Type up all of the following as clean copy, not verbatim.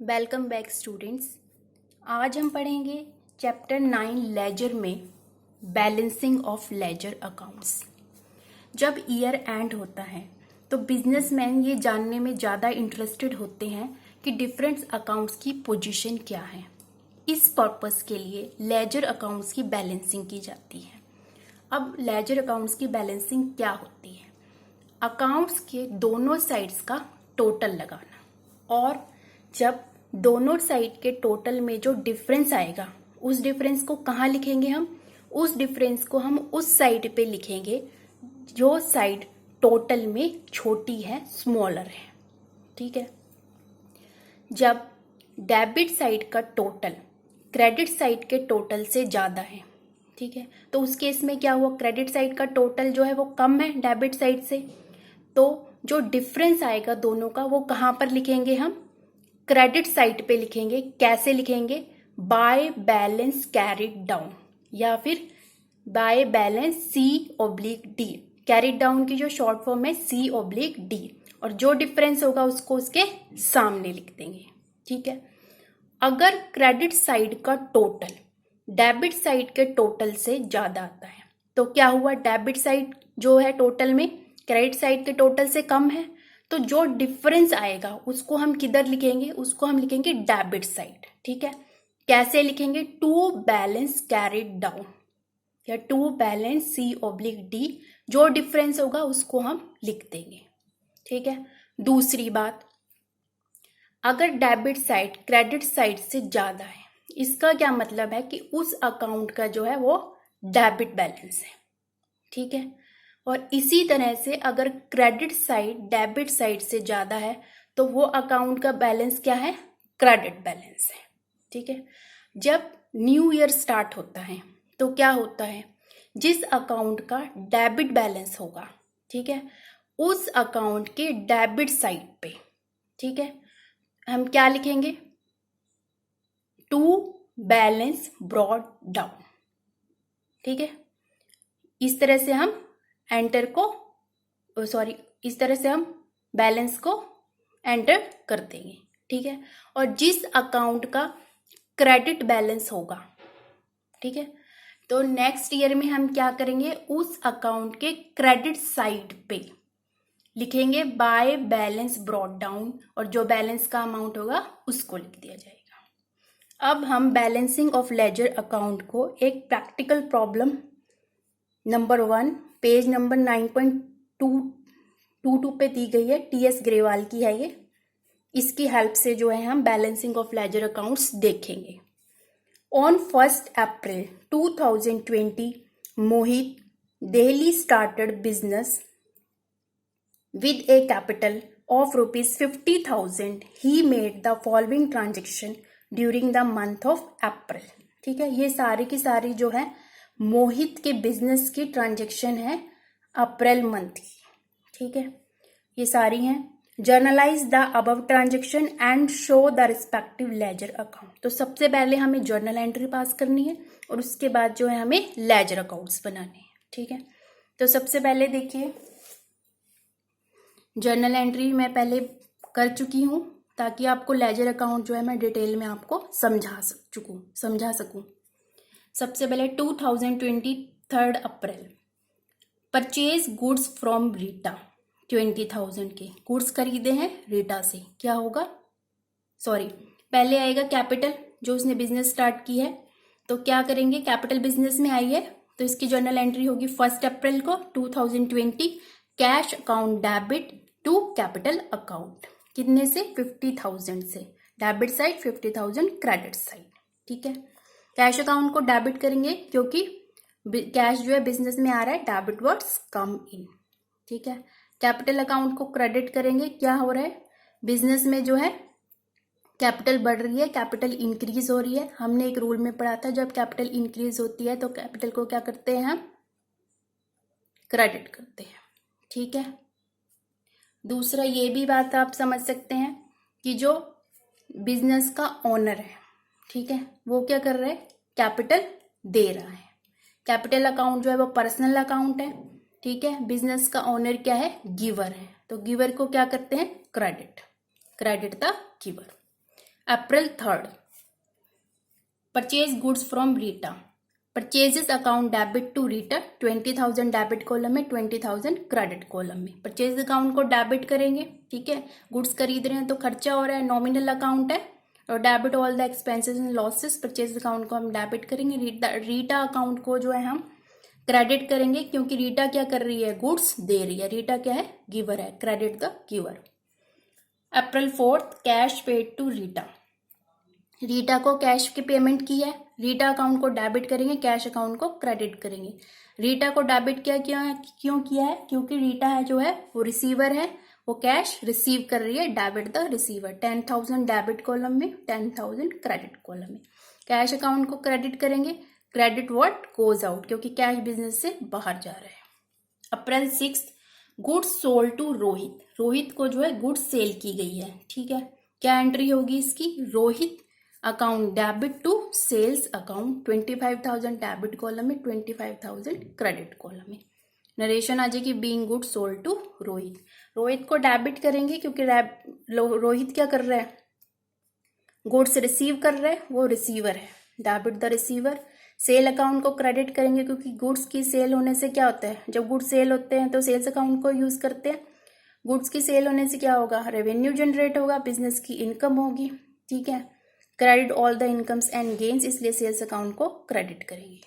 Welcome back students. आज हम पढ़ेंगे चैप्टर 9 लेजर में बैलेंसिंग ऑफ लेजर अकाउंट्स। जब ईयर एंड होता है तो बिजनेसमैन ये जानने में ज़्यादा इंटरेस्टेड होते हैं कि डिफरेंट अकाउंट्स की पोजीशन क्या है। इस पर्पस के लिए लेजर अकाउंट्स की बैलेंसिंग की जाती है। अब लेजर अकाउंट्स की बैलेंसिंग क्या होती है? अकाउंट्स के दोनों साइड्स का टोटल लगाना, और जब दोनों साइड के टोटल में जो डिफरेंस आएगा उस डिफरेंस को कहाँ लिखेंगे हम? उस डिफरेंस को हम उस साइड पे लिखेंगे जो साइड टोटल में छोटी है, स्मॉलर है। ठीक है। जब डेबिट साइड का टोटल क्रेडिट साइड के टोटल से ज्यादा है, ठीक है, तो उस केस में क्या हुआ? क्रेडिट साइड का टोटल जो है वो कम है डेबिट साइड से, तो जो डिफरेंस आएगा दोनों का वो कहाँ पर लिखेंगे हम? क्रेडिट साइड पे लिखेंगे। कैसे लिखेंगे? बाय बैलेंस कैरिड डाउन, या फिर by balance C/D। Carried down की जो शॉर्ट फॉर्म है C/D, और जो डिफरेंस होगा उसको उसके सामने लिख देंगे। ठीक है। अगर क्रेडिट साइड का टोटल डेबिट साइड के टोटल से ज्यादा आता है तो क्या हुआ? डेबिट साइड जो है टोटल में क्रेडिट साइड के टोटल से कम है, तो जो डिफरेंस आएगा उसको हम किधर लिखेंगे? उसको हम लिखेंगे डेबिट साइड। ठीक है। कैसे लिखेंगे? टू बैलेंस कैरिड डाउन या टू बैलेंस C/D। जो डिफरेंस होगा उसको हम लिख देंगे। ठीक है। दूसरी बात, अगर डेबिट साइड क्रेडिट साइड से ज्यादा है, इसका क्या मतलब है कि उस अकाउंट का जो है वो डेबिट बैलेंस है। ठीक है। और इसी तरह से अगर क्रेडिट साइड डेबिट साइड से ज्यादा है तो वो अकाउंट का बैलेंस क्या है? क्रेडिट बैलेंस है। ठीक है। जब न्यू ईयर स्टार्ट होता है तो क्या होता है? जिस अकाउंट का डेबिट बैलेंस होगा, ठीक है, उस अकाउंट के डेबिट साइड पे, ठीक है, हम क्या लिखेंगे? To balance brought down. ठीक है। इस तरह से हम एंटर को इस तरह से हम बैलेंस को एंटर कर देंगे। ठीक है। और जिस अकाउंट का क्रेडिट बैलेंस होगा, ठीक है, तो नेक्स्ट ईयर में हम क्या करेंगे? उस अकाउंट के क्रेडिट साइड पे लिखेंगे बाय बैलेंस ब्रॉट डाउन, और जो बैलेंस का अमाउंट होगा उसको लिख दिया जाएगा। अब हम बैलेंसिंग ऑफ लेजर अकाउंट को एक practical problem number 1 page number 9.222 पे दी गई है। TS ग्रेवाल की है ये। इसकी हेल्प से जो है हम बैलेंसिंग ऑफ लेजर अकाउंट्स देखेंगे। On 1 April 2020 Mohit Delhi started business with a capital of rupees 50,000. He made the following transaction during the month of April. ठीक है। ये सारी की सारी जो है मोहित के बिजनेस की ट्रांजेक्शन है अप्रैल मंथ की। ठीक है। ये सारी हैं। Generalized the above transaction and show the respective ledger account. तो सबसे पहले हमें जर्नल एंट्री पास करनी है और उसके बाद जो है हमें लेजर अकाउंट्स बनाने हैं। ठीक है। तो सबसे पहले देखिए, जर्नल एंट्री मैं पहले कर चुकी हूँ ताकि आपको लेजर अकाउंट जो है मैं डिटेल में आपको समझा सकूँ। सबसे पहले 2023 अप्रैल परचेज गुड्स फ्रॉम रीटा। 20,000 के गुड्स खरीदे हैं रीटा से। क्या होगा? पहले आएगा कैपिटल, जो उसने बिजनेस स्टार्ट की है, तो क्या करेंगे? कैपिटल बिजनेस में आई है तो इसकी जर्नल एंट्री होगी 1 अप्रैल को 2020 cash account debit to capital account. कितने से? 50,000 से डेबिट साइड, 50,000 क्रेडिट साइड। ठीक है। कैश अकाउंट को डेबिट करेंगे क्योंकि कैश जो है बिजनेस में आ रहा है, डेबिट वर्ड्स कम इन। ठीक है। कैपिटल अकाउंट को क्रेडिट करेंगे। क्या हो रहा है? बिजनेस में जो है कैपिटल बढ़ रही है, कैपिटल इंक्रीज हो रही है। हमने एक रूल में पढ़ा था, जब कैपिटल इंक्रीज होती है तो कैपिटल को क्या करते हैं हम? क्रेडिट करते हैं। ठीक है। दूसरा ये भी बात आप समझ सकते हैं कि जो बिजनेस का ओनर है, ठीक है, वो क्या कर रहा है? कैपिटल दे रहा है। कैपिटल अकाउंट जो है वो पर्सनल अकाउंट है। ठीक है। बिजनेस का ओनर क्या है? गिवर है। तो गिवर को क्या करते हैं? Credit the giver. April 3rd, purchase goods from Rita, purchases account debit to Rita, 20,000 debit column में, 20,000 क्रेडिट कॉलम में। परचेज अकाउंट को डेबिट करेंगे, ठीक है, गुड्स खरीद रहे हैं तो खर्चा हो रहा है, नॉमिनल अकाउंट है, और debit all the expenses and losses, purchase account को हम डेबिट करेंगे, रीटा अकाउंट को जो है हम क्रेडिट करेंगे, क्योंकि रीटा क्या कर रही है, गुड्स दे रही है, रीटा क्या है, गिवर है, credit the giver. April 4th, cash paid to Rita, Rita को कैश की पेमेंट की है, रीटा अकाउंट को डेबिट करेंगे, कैश अकाउंट को क्रेडिट करेंगे। रीटा को डेबिट क्यों किया है, क्योंकि रीटा है जो है वो रिसीवर है, वो कैश रिसीव कर रही है, debit the receiver, 10,000 debit column में, 10,000 क्रेडिट कॉलम में। कैश अकाउंट को क्रेडिट करेंगे, क्रेडिट व्हाट गोज आउट, क्योंकि कैश बिजनेस से बाहर जा रहा है। April 6th, goods sold to Rohit, Rohit को जो है गुड्स सेल की गई है, ठीक है। क्या एंट्री होगी इसकी, Rohit account debit to sales account, 25,000 debit column में, 25,000 क्रेडिट कॉलम में। नरेशन आ जाएगी being goods sold to Rohit, Rohit को डेबिट करेंगे क्योंकि रोहित क्या कर रहा है, गुड्स रिसीव कर रहा है, वो रिसीवर है, debit the receiver. Sale account को क्रेडिट करेंगे क्योंकि गुड्स की सेल होने से क्या होता है, जब गुड्स सेल होते हैं तो सेल्स अकाउंट को यूज करते हैं, गुड्स की सेल होने से क्या होगा, रेवेन्यू जनरेट होगा, बिजनेस की इनकम होगी, ठीक है। Credit all the incomes and gains, इसलिए सेल्स अकाउंट को क्रेडिट करेंगे।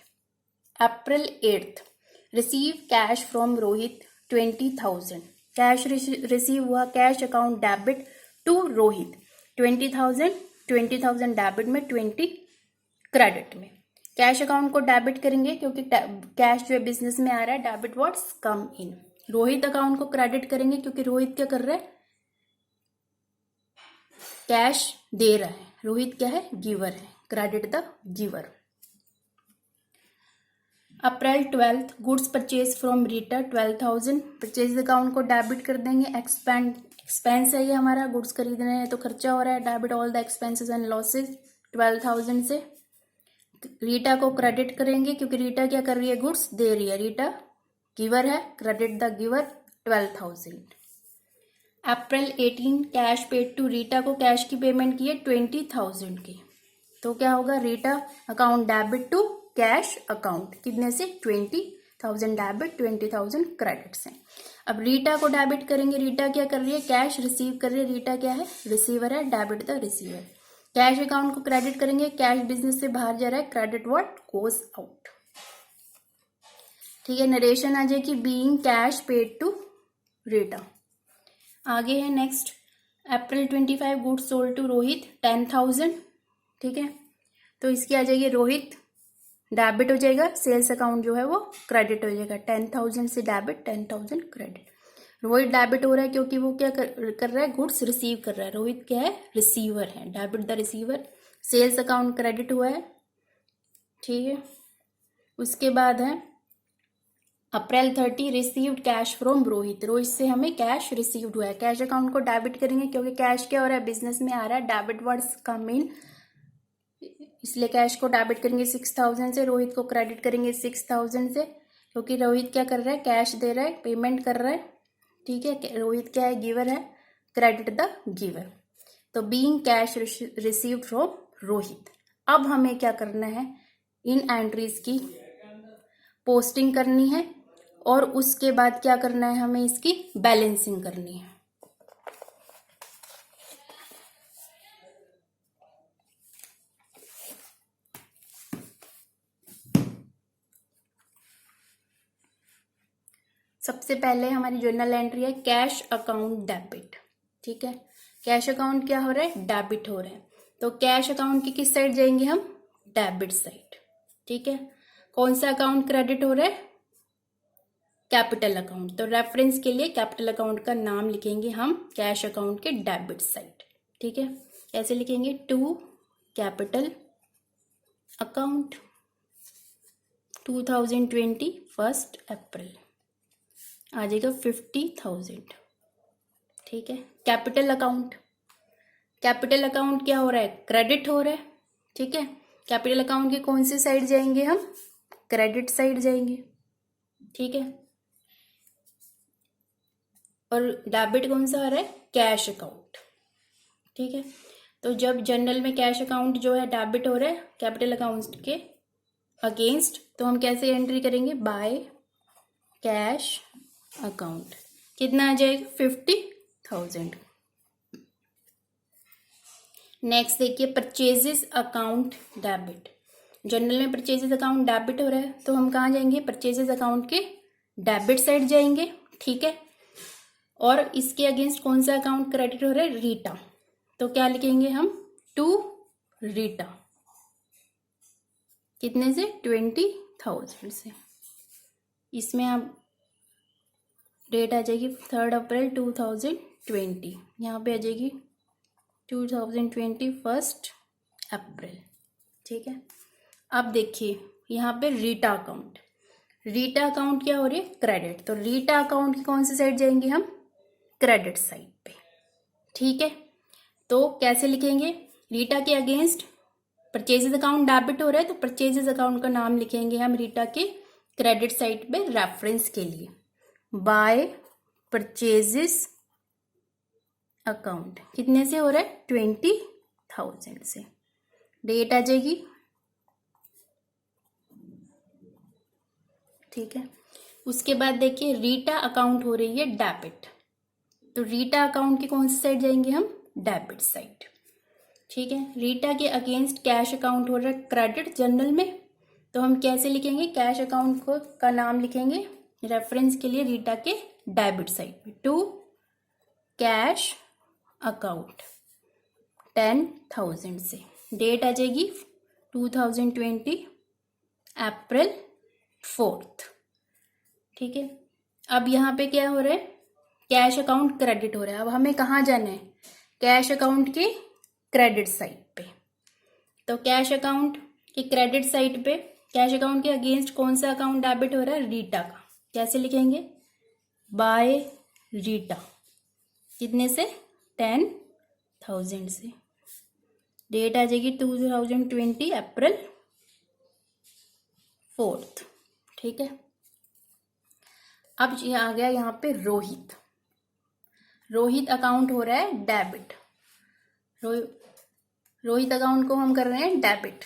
April 8th, receive cash from Rohit 20,000, cash receive हुआ, cash account debit to Rohit, 20,000 debit में, 20 क्रेडिट में। कैश अकाउंट को डेबिट करेंगे क्योंकि कैश जो है बिजनेस में आ रहा है, डेबिट व्हाट्स कम इन। रोहित अकाउंट को क्रेडिट करेंगे क्योंकि रोहित क्या कर रहा है, कैश दे रहा है, रोहित क्या है, गिवर है, credit the giver. April 12th, goods purchase from Rita 12,000, purchase account को डेबिट कर देंगे, एक्सपेंस है ये हमारा, गुड्स खरीद रहे हैं तो खर्चा हो रहा है, debit all the expenses and losses 12,000 से। रीटा को क्रेडिट करेंगे क्योंकि रीटा क्या कर रही है, गुड्स दे रही है, रीटा गिवर है, credit the giver 12,000। April 18, cash paid to Rita को कैश की पेमेंट की है 20,000 की, तो क्या होगा, Rita account debit to cash account, कितने से, 20,000 डेबिट, 20,000 क्रेडिट से। अब रीटा को डेबिट करेंगे, रीटा क्या कर रही है, कैश रिसीव कर रही है, रीटा क्या है, रिसीवर है, debit the receiver. Cash account को क्रेडिट करेंगे, कैश बिजनेस से बाहर जा रहा है, क्रेडिट व्हाट गोज आउट, ठीक है। नरेशन आ जाएगी being cash paid to Rita. आगे है next, April 25, goods sold to Rohit 10,000, ठीक है, तो इसकी आ जाएगी रोहित डेबिट हो जाएगा, सेल्स अकाउंट जो है वो क्रेडिट हो जाएगा, 10,000 से डेबिट, 10,000 क्रेडिट। रोहित डेबिट हो रहा है क्योंकि वो क्या कर रहा है, गुड्स रिसीव कर रहा है, रोहित क्या है, रिसीवर है, debit the receiver. Sales account credit हुआ है, ठीक है। उसके बाद है April 30, received cash from Rohit, Rohit से हमें कैश रिसीव्ड हुआ है, कैश अकाउंट को डेबिट करेंगे क्योंकि कैश क्या हो रहा है, बिजनेस में आ रहा है, डेबिट वर्ड्स कम इन, इसलिए कैश को डेबिट करेंगे 6,000 से, रोहित को क्रेडिट करेंगे 6,000 से, क्योंकि रोहित क्या कर रहा है, कैश दे रहा है, पेमेंट कर रहा है, ठीक है। रोहित क्या है, गिवर है, क्रेडिट द गिवर, तो being cash received from Rohit. अब हमें क्या करना है, इन एंट्रीज की पोस्टिंग करनी है, और उसके बाद क्या करना है, हमें इसकी बैलेंसिंग करनी है। सबसे पहले हमारी जर्नल एंट्री है कैश अकाउंट डेबिट, ठीक है। कैश अकाउंट क्या हो रहा है, डेबिट हो रहा है, तो कैश अकाउंट की किस साइड जाएंगे हम, डेबिट साइड, ठीक है। कौन सा अकाउंट क्रेडिट हो रहा है, कैपिटल अकाउंट, तो रेफरेंस के लिए कैपिटल अकाउंट का नाम लिखेंगे हम कैश अकाउंट के डेबिट साइड, ठीक है। कैसे लिखेंगे, टू कैपिटल अकाउंट 2020 1 अप्रैल, आ जाएगा 50,000, ठीक है। कैपिटल अकाउंट, कैपिटल अकाउंट क्या हो रहा है, क्रेडिट हो रहा है, ठीक है। कैपिटल अकाउंट की कौन सी साइड जाएंगे हम, क्रेडिट साइड जाएंगे, ठीक है। और डेबिट कौन सा आ रहा है, कैश अकाउंट, ठीक है। तो जब जनरल में कैश अकाउंट जो है डेबिट हो रहा है कैपिटल अकाउंट के अगेंस्ट, तो हम कैसे एंट्री करेंगे, बाय कैश अकाउंट। कितना आ जाएगा, 50,000। नेक्स्ट देखिए परचेजेस अकाउंट डेबिट। जनरल में परचेजेस अकाउंट डेबिट हो रहा है तो हम कहाँ जाएंगे, परचेजेस अकाउंट के डेबिट साइड जाएंगे, ठीक है। और इसके अगेंस्ट कौन सा अकाउंट क्रेडिट हो रहा है, रीटा, तो क्या लिखेंगे हम, टू रीटा। कितने से, 20,000 से। इसमें आप डेट आ जाएगी 3 अप्रैल 2020, यहाँ पे आ जाएगी 2020 1 अप्रैल, ठीक है। अब देखिए यहाँ पे रीटा अकाउंट, रीटा अकाउंट क्या हो रही है, क्रेडिट, तो रीटा अकाउंट की कौन सी साइड जाएंगे हम, क्रेडिट साइड पे, ठीक है। तो कैसे लिखेंगे, रीटा के अगेंस्ट परचेजेस अकाउंट डेबिट हो रहा है तो परचेजेस अकाउंट का नाम लिखेंगे हम रीटा के क्रेडिट साइड पे रेफरेंस के लिए, बाय परचेजेस अकाउंट। कितने से हो रहा है, 20,000 से। डेट आ जाएगी, ठीक है। उसके बाद देखिए रीटा अकाउंट हो रही है डेबिट, तो रीटा अकाउंट की कौन सी साइड जाएंगे हम, डेबिट साइड, ठीक है। रीटा के अगेंस्ट कैश अकाउंट हो रहा है क्रेडिट जनरल में, तो हम कैसे लिखेंगे, कैश अकाउंट को का नाम लिखेंगे रेफरेंस के लिए रीटा के डेबिट साइड पे, टू कैश अकाउंट 10,000 से। डेट आ जाएगी 2020 अप्रैल 4, ठीक है। अब यहाँ पे क्या हो रहा है, कैश अकाउंट क्रेडिट हो रहा है। अब हमें कहाँ जाना है, कैश अकाउंट के क्रेडिट साइड पे, तो कैश अकाउंट के क्रेडिट साइड पे कैश अकाउंट के अगेंस्ट कौन सा अकाउंट डेबिट हो रहा है, रीटा का, कैसे लिखेंगे, बाय रीटा। कितने से, 10,000 से। डेट आ जाएगी 2020 अप्रैल 4, ठीक है। अब ये आ गया यहाँ पे रोहित, रोहित अकाउंट हो रहा है डेबिट, रोहित अकाउंट को हम कर रहे हैं डेबिट,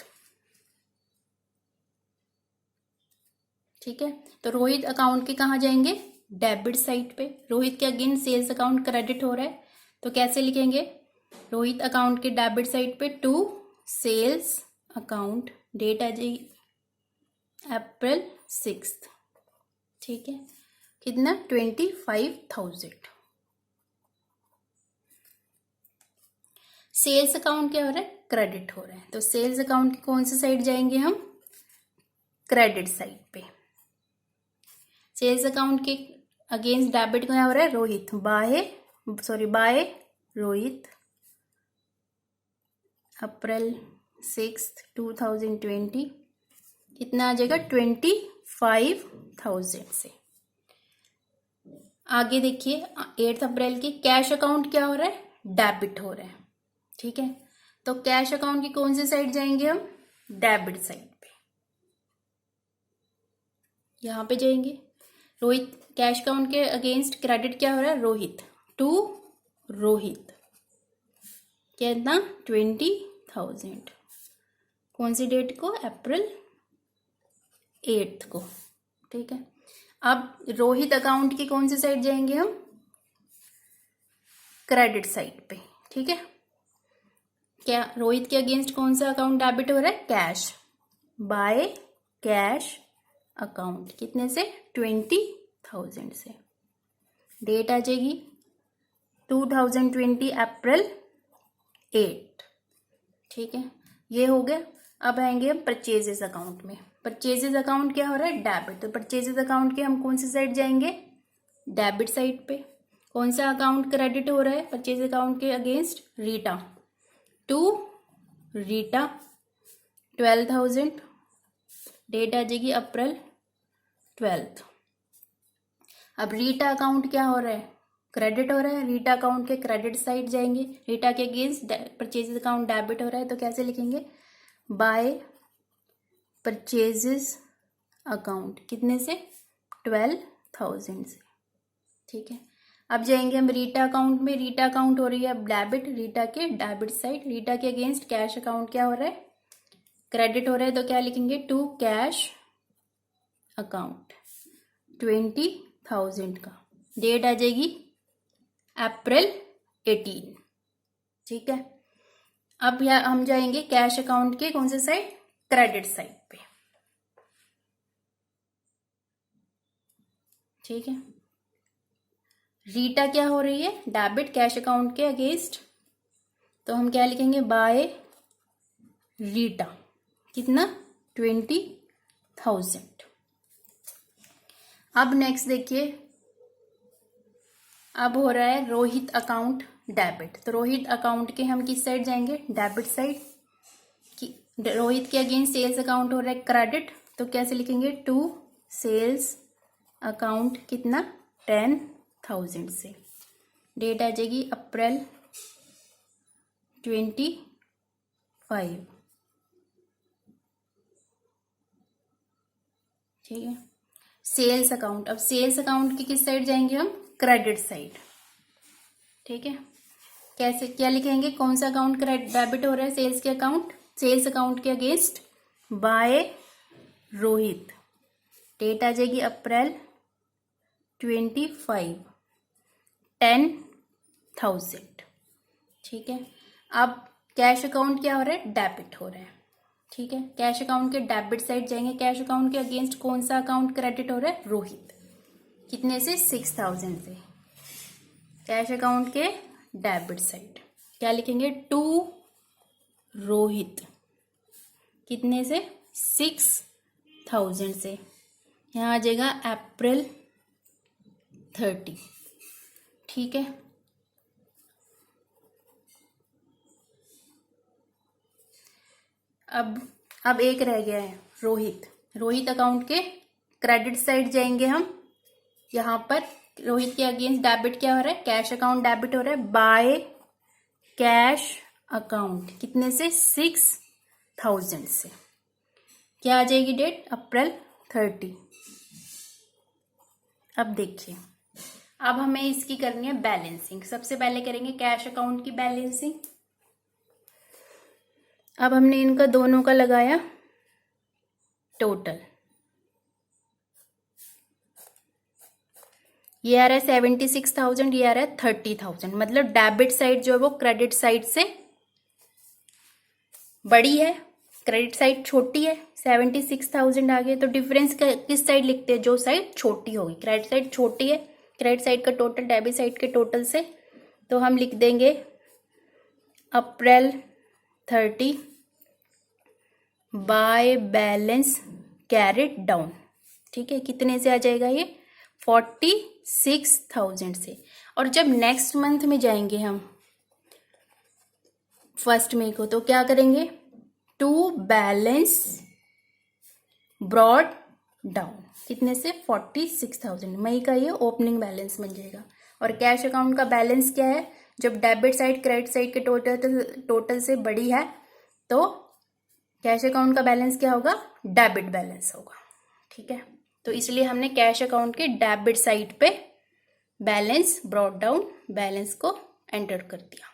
ठीक है। तो रोहित अकाउंट के कहाँ जाएंगे, डेबिट साइड पे। रोहित के अगेंस्ट सेल्स अकाउंट क्रेडिट हो रहा है तो कैसे लिखेंगे, रोहित अकाउंट के डेबिट साइड पे टू सेल्स अकाउंट। डेट आ जाएगी अप्रैल 6, ठीक है। कितना, 25,000। सेल्स अकाउंट क्या हो रहा है, क्रेडिट हो रहा है, तो सेल्स अकाउंट की कौन सी साइड जाएंगे हम, क्रेडिट साइड पे। सेल्स अकाउंट के अगेंस्ट डेबिट क्या हो रहा है, रोहित, बाय रोहित अप्रैल 6 2020। कितना आ जाएगा, 25,000 से। आगे देखिए 8 अप्रैल की कैश अकाउंट क्या हो रहा है, डेबिट हो रहा है, ठीक है। तो कैश अकाउंट की कौन सी साइड जाएंगे हम, डेबिट साइड पे, यहां पे जाएंगे। रोहित कैश अकाउंट के अगेंस्ट क्रेडिट क्या हो रहा है, रोहित, टू रोहित, कितना, 20,000। कौन सी डेट को, अप्रैल 8 को, ठीक है। अब रोहित अकाउंट की कौन सी साइड जाएंगे हम, क्रेडिट साइड पे, ठीक है। क्या रोहित के अगेंस्ट कौन सा अकाउंट डेबिट हो रहा है, कैश, बाय कैश अकाउंट। कितने से, 20,000 से। डेट आ जाएगी 2020 अप्रैल 8, ठीक है। ये हो गया। अब आएंगे हम परचेजेस अकाउंट में। परचेजेस अकाउंट क्या हो रहा है, डेबिट, तो परचेजेस अकाउंट के हम कौन सी साइड जाएंगे, डेबिट साइड पे। कौन सा अकाउंट क्रेडिट हो रहा है परचेज अकाउंट के against, Rita, to Rita 12,000। Date आ जाएगी अप्रैल 12। अब रीटा अकाउंट क्या हो रहा है, क्रेडिट हो रहा है, रीटा अकाउंट के क्रेडिट साइड जाएंगे। रीटा के अगेंस्ट परचेजेस अकाउंट डेबिट हो रहा है तो कैसे लिखेंगे, बाय परचेजेस अकाउंट। कितने से, 12,000 से, ठीक है। अब जाएंगे हम रीटा अकाउंट में। रीटा अकाउंट हो रही है डेबिट, रीटा के डेबिट साइड। रीटा के अगेंस्ट कैश अकाउंट क्या हो रहा है, क्रेडिट हो रहा है, तो क्या लिखेंगे, टू कैश अकाउंट 20,000 का। डेट आ जाएगी अप्रैल 18। ठीक है। अब यहाँ हम जाएंगे कैश अकाउंट के कौन से साइड, क्रेडिट साइड पे। ठीक है। रीटा क्या हो रही है, डेबिट कैश अकाउंट के अगेंस्ट, तो हम क्या लिखेंगे, बाय रीटा, कितना, 20,000। अब नेक्स्ट देखिए, अब हो रहा है रोहित अकाउंट डेबिट। तो रोहित अकाउंट के हम किस साइड जाएंगे, डेबिट साइड। रोहित के अगेंस्ट सेल्स अकाउंट हो रहा है क्रेडिट, तो कैसे लिखेंगे, टू सेल्स अकाउंट, कितना, 10,000 से। डेट आ जाएगी अप्रैल 25। ठीक है। सेल्स अकाउंट, अब सेल्स अकाउंट की किस साइड जाएंगे हम, क्रेडिट साइड। ठीक है। कैसे, क्या लिखेंगे, कौन सा अकाउंट डेबिट हो रहा है, सेल्स के अकाउंट, सेल्स अकाउंट के अगेंस्ट बाय रोहित। डेट आ जाएगी अप्रैल 25, 10,000। ठीक है। अब कैश अकाउंट क्या हो रहा है, डेबिट हो रहा है। ठीक है। कैश अकाउंट के डेबिट साइड जाएंगे, कैश अकाउंट के अगेंस्ट कौन सा अकाउंट क्रेडिट हो रहा है, रोहित, कितने से, 6,000 से। कैश अकाउंट के डेबिट साइड क्या लिखेंगे, टू रोहित, कितने से, 6,000 से। यहाँ आ जाएगा अप्रैल 30। ठीक है। अब एक रह गया है रोहित। रोहित अकाउंट के क्रेडिट साइड जाएंगे हम। यहाँ पर रोहित के अगेंस्ट डेबिट क्या हो रहा है, कैश अकाउंट डेबिट हो रहा है, बाय कैश अकाउंट, कितने से, 6,000 से। क्या आ जाएगी डेट, अप्रैल 30। अब देखिए, अब हमें इसकी करनी है बैलेंसिंग। सबसे पहले करेंगे कैश अकाउंट की बैलेंसिंग। अब हमने इनका दोनों का लगाया टोटल, ये आ रहा है 76,000, ये आ रहा है 30,000। मतलब डेबिट साइड जो है वो क्रेडिट साइड से बड़ी है, क्रेडिट साइड छोटी है। 76,000 आ गए, तो डिफरेंस किस साइड लिखते हैं, जो साइड छोटी होगी। क्रेडिट साइड छोटी है, क्रेडिट साइड का टोटल डेबिट साइड के टोटल से, तो हम लिख देंगे अप्रैल 30 बाय बैलेंस कैरिड डाउन। ठीक है। कितने से आ जाएगा ये, 46,000 से। और जब नेक्स्ट मंथ में जाएंगे हम 1 मई को, तो क्या करेंगे, टू बैलेंस ब्रॉड डाउन, कितने से, 46,000। मई का ये ओपनिंग बैलेंस बन जाएगा। और कैश अकाउंट का बैलेंस क्या है, जब डेबिट साइड क्रेडिट साइड के टोटल से बड़ी है, तो कैश अकाउंट का बैलेंस क्या होगा, डेबिट बैलेंस होगा। ठीक है। तो इसलिए हमने कैश अकाउंट के डेबिट साइड पे बैलेंस, ब्रॉड डाउन बैलेंस को एंटर कर दिया।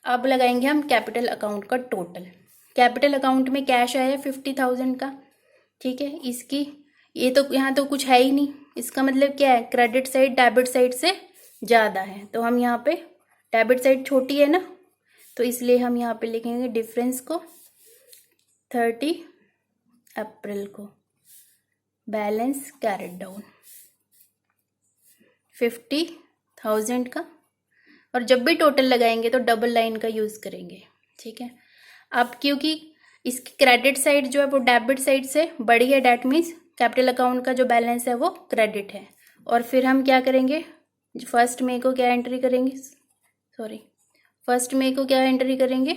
अब लगाएंगे हम कैपिटल अकाउंट का टोटल। कैपिटल अकाउंट में कैश आया 50,000 का। ठीक है। इसकी ये तो यहाँ तो कुछ है ही नहीं, इसका मतलब क्या है, क्रेडिट साइड डेबिट साइड से ज़्यादा है। तो हम यहाँ पे, डेबिट साइड छोटी है ना, तो इसलिए हम यहाँ पे लिखेंगे डिफरेंस को 30 अप्रैल को बैलेंस कैरिड डाउन 50,000 का। और जब भी टोटल लगाएंगे तो डबल लाइन का यूज़ करेंगे। ठीक है। अब क्योंकि इसकी क्रेडिट साइड जो है वो डेबिट साइड से बड़ी है, डेट मीन्स कैपिटल अकाउंट का जो बैलेंस है वो क्रेडिट है। और फिर हम क्या करेंगे, 1 मई को क्या एंट्री करेंगे, 1 मई को क्या एंट्री करेंगे,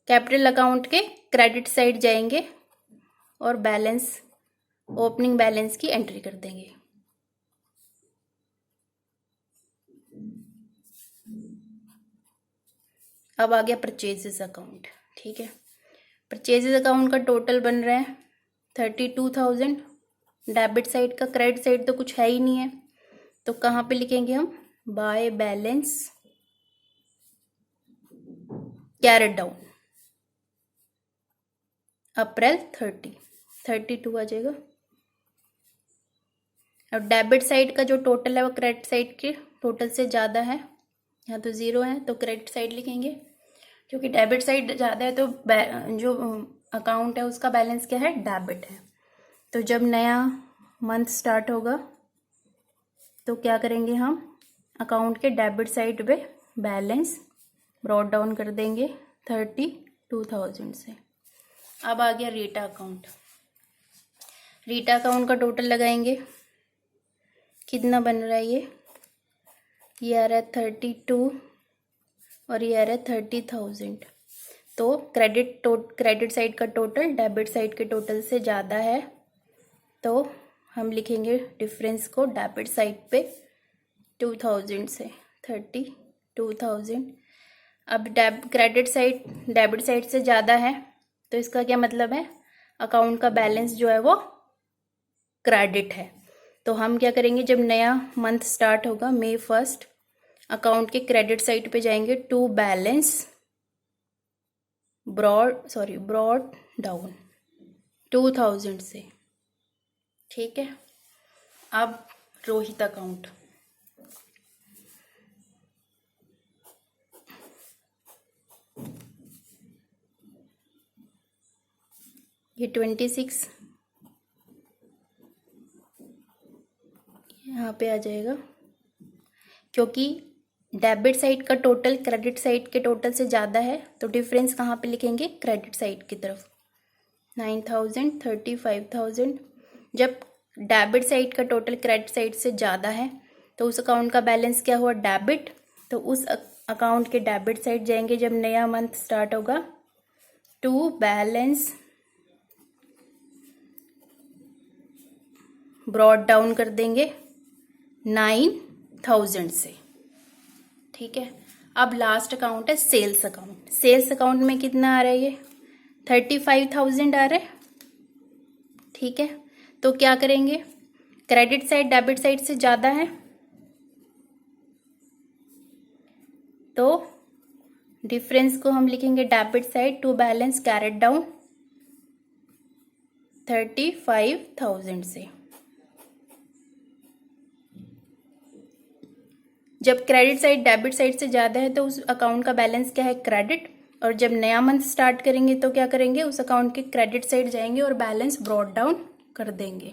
कैपिटल अकाउंट के क्रेडिट साइड जाएंगे और बैलेंस, ओपनिंग बैलेंस की एंट्री कर देंगे। अब आ गया परचेजेस अकाउंट। ठीक है। परचेजेस अकाउंट का टोटल बन रहा है 32,000। डेबिट साइड का, क्रेडिट साइड तो कुछ है ही नहीं है, तो कहाँ पे लिखेंगे हम, बाय बैलेंस कैरेट डाउन अप्रैल 32 आ जाएगा। अब डेबिट साइड का जो टोटल है वो क्रेडिट साइड के टोटल से ज़्यादा है, यहाँ तो 0 है तो क्रेडिट साइड लिखेंगे, क्योंकि डेबिट साइड ज़्यादा है तो जो अकाउंट है उसका बैलेंस क्या है, डेबिट है। तो जब नया मंथ स्टार्ट होगा तो क्या करेंगे हम, अकाउंट के डेबिट साइड पे बैलेंस ब्रॉट डाउन कर देंगे 32,000 से। अब आ गया रीटा अकाउंट। रीटा अकाउंट का टोटल लगाएंगे, कितना बन रहा है ये आ रहा है 32 और ये आ रहा है 30,000। तो क्रेडिट साइड का टोटल डेबिट साइड के टोटल से ज़्यादा है, तो हम लिखेंगे डिफरेंस को डेबिट साइड पे 2000 से 32,000। अब क्रेडिट साइड डेबिट साइड से ज़्यादा है तो इसका क्या मतलब है, अकाउंट का बैलेंस जो है वो क्रेडिट है। तो हम क्या करेंगे, जब नया मंथ स्टार्ट होगा May 1, अकाउंट के क्रेडिट साइड पे जाएंगे टू बैलेंस ब्रॉट डाउन 2000 से। ठीक है। अब रोहित अकाउंट, ये 26 यहाँ पे आ जाएगा, क्योंकि डेबिट साइड का टोटल क्रेडिट साइड के टोटल से ज़्यादा है तो डिफरेंस कहाँ पे लिखेंगे, क्रेडिट साइड की तरफ 9,000 35,000। जब डेबिट साइड का टोटल क्रेडिट साइड से ज़्यादा है तो उस अकाउंट का बैलेंस क्या हुआ, डेबिट। तो उस अकाउंट के डेबिट साइड जाएंगे जब नया मंथ स्टार्ट होगा टू बैलेंस ब्रॉट डाउन कर देंगे 9,000 से। ठीक है। अब लास्ट अकाउंट है सेल्स अकाउंट। सेल्स अकाउंट में कितना आ रहा है, ये 35,000 आ रहा है। ठीक है। तो क्या करेंगे, क्रेडिट साइड डेबिट साइड से ज़्यादा है तो डिफरेंस को हम लिखेंगे debit side to balance carried down 35,000 से। जब क्रेडिट साइड डेबिट साइड से ज़्यादा है तो उस अकाउंट का बैलेंस क्या है, क्रेडिट। और जब नया मंथ स्टार्ट करेंगे तो क्या करेंगे, उस अकाउंट के क्रेडिट साइड जाएंगे और बैलेंस ब्रॉट डाउन कर देंगे।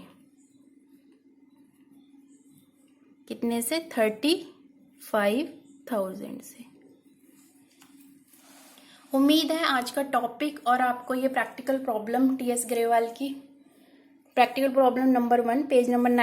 कितने से, 35,000 से। उम्मीद है आज का टॉपिक और आपको ये प्रैक्टिकल प्रॉब्लम TS ग्रेवाल की practical problem number 1 page number